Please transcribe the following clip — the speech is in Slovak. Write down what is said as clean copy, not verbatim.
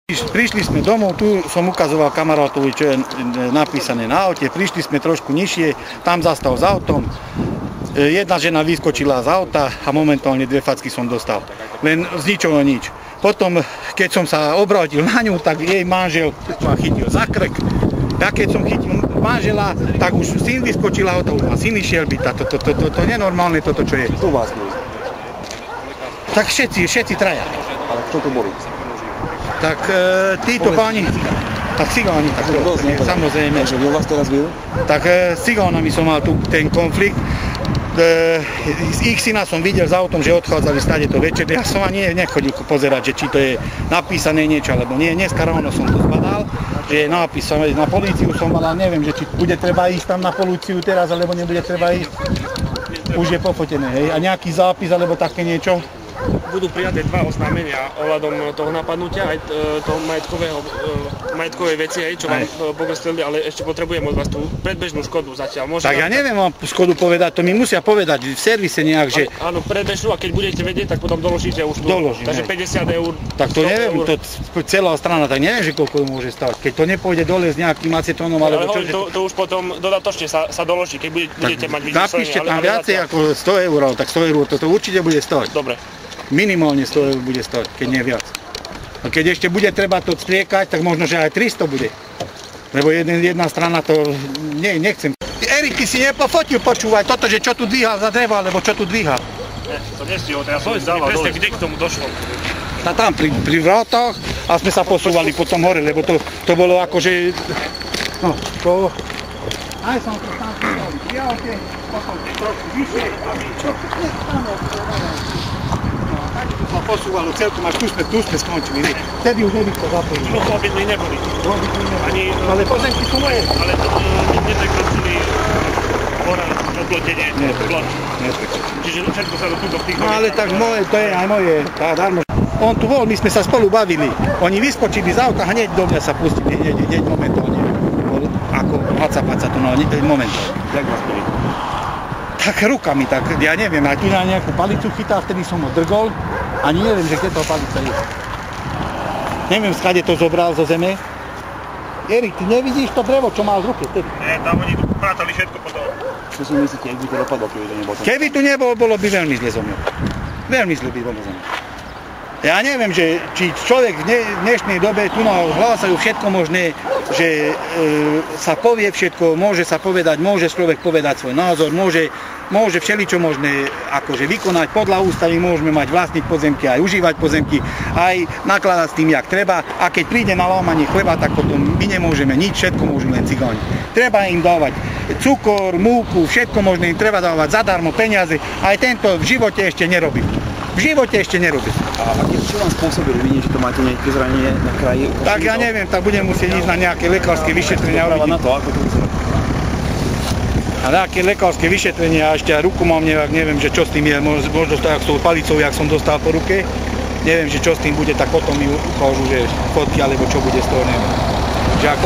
Prišli sme domov, tu som ukazoval kamarátovi, čo je napísané na aute, prišli sme trošku nižšie, tam zastal s autom, jedna žena vyskočila z auta a momentálne 2 facky som dostal, len z ničoho nič. Potom, keď som sa obrátil na ňu, tak jej manžel ma chytil za krk. Ja keď som chytil manžela, tak už syn vyskočil auta, už ma syn išiel byť, to nenormálne toto, čo je. Kto vás boli? Tak všetci traja. Ale kto to boli? Tak títo páni, tak cigáni, tak to, samozrejme. Takže kto vás teraz byl? Tak s cigánami som mal tu ten konflikt. Ich syna som videl s autom, že odchádzali stade to večer. Ja som ani nechodil pozerať, že či to je napísané niečo, alebo nie. Dneska ráno som to zbadal, že je napísané. Na políciu som mal, neviem, že či bude treba ísť tam na políciu teraz, alebo nebude treba ísť. Už je pofotené, hej. A nejaký zápis, alebo také niečo? Budú prijaté 2 oznámenia ohľadom toho napadnutia, aj toho majetkovej veci, čo vám pokrstili, ale ešte potrebujem od vás tú predbežnú škodu zatiaľ. Tak ja neviem vám škodu povedať, to mi musia povedať v servise nejak, že... Áno, predbežnú, a keď budete vedieť, tak potom doložíte už tú. Doložím, takže 50 eur. Tak to neviem, to celá strana, tak neviem, že koľko môže stať. Keď to nepôjde dole s nejakým acetónom, alebo čo... To už potom dodatočne sa doloží, keď budete mať vyčíslenie. Napíšte tam viacej ako 100 eur, tak 100 eur to určite bude stať. Dobre. Minimálne 100 eur bude stať, keď nie viac. A keď ešte bude treba to striekať, tak možno, že aj 300 bude. Lebo jedna strana to... nechcem. Erik, ty si nepofotil, počúvaj toto, že čo tu dvíha za dreva, alebo čo tu dvíha. To nestihol, ja som vzdával dole. Kde k tomu došlo? A tam pri vrátach a sme sa posúvali potom hore, lebo to bolo akože... No, to... Aj som to tam stali pri aute, potom trošku vyššie a čo? No, posúvalo celkom, až tu sme skončili, ne? Vtedy už nebyť to zapojili. No, obidli neboli. Ale pozemky sú moje. Ale to neprekročili oplotenie, plot. Čiže všetko sa do túto v tých... No ale tak moje, to je aj moje, tá darmo. On tu bol, my sme sa spolu bavili. Oni vyskočili z auta, hneď do mňa sa pustili, hneď momentálne. Ako haca tu, no momentálne. Jak vás boli? Tak rukami, tak ja neviem, aj tu na nejakú palicu chytá, vtedy som ho drgol, ani neviem, že kde toho palica je. Neviem, skade to zobral zo zeme. Erik, ty nevidíš to drevo, čo mal v ruke vtedy? Nie, tam oni tu prátali všetko potom. Čo si myslíte, ak by to dopadlo, keby to nebolo? Keby tu nebolo, bolo by veľmi zle zo mňou. Veľmi zle by bolo zo mňou. Ja neviem, že či človek v dnešnej dobe tu hlásajú všetko možné, že sa povie všetko, môže sa povedať, môže človek povedať svoj názor, môže všeličo možné akože vykonať podľa ústavy, môžeme mať vlastniť pozemky, aj užívať pozemky, aj nakladať s tým, jak treba. A keď príde na lámanie chleba, tak potom my nemôžeme nič, všetko môžu len cigáni. Treba im dávať cukor, múku, všetko možné im treba dávať zadarmo peniaze, aj tento v živote ešte nerobí. V živote ešte nerobí. A čo vám spôsobili? Vidíte, že to máte nejaké zranenie na kraji? Tak ja neviem, tak budem musieť ísť na nejaké lekárske vyšetrenia. Na to, ako to vyzerá? A nejaké lekárske vyšetrenia, a ešte aj ruku mám, neviem, že čo s tým je, možno tak s tou palicou, jak som dostal po ruke. Neviem, že čo s tým bude, tak potom mi ukážu, že fotky, alebo čo bude z toho, neviem. Že ako